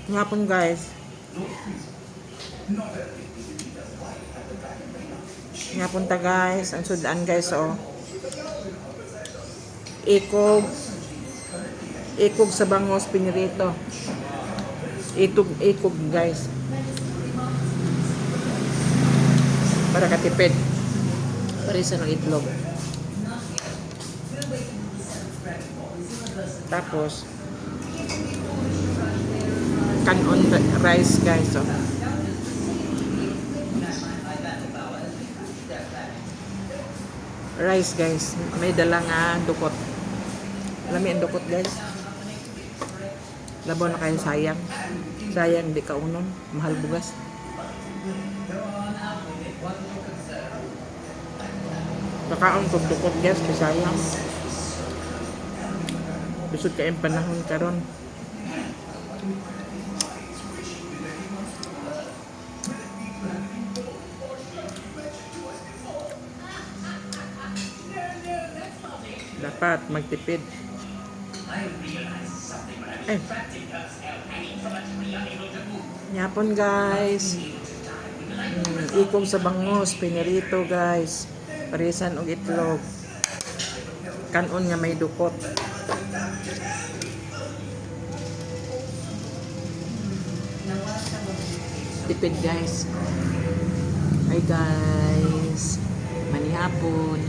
Nga pon guys. Nga punta guys. Ang sudan guys oh. Ikog sa bangos pinirito. Ikog guys. Para katipid. Parisa ng itlog. Tapos kanon rice guys oh. Rice guys, may dalang dukot. Alam mo yung dukot guys? Labaw na kayo, sayang. Sayang di kaunon, mahal bugas. Kakaon kong dukot guys, sayang. Bisod kayong panahon karon. Dapat magtipid. Yapon guys. Ikog sa bangos, pinirito guys. Parisan og itlog. Kanon nga may dukot. Tipid guys. Hi guys. Manihapon.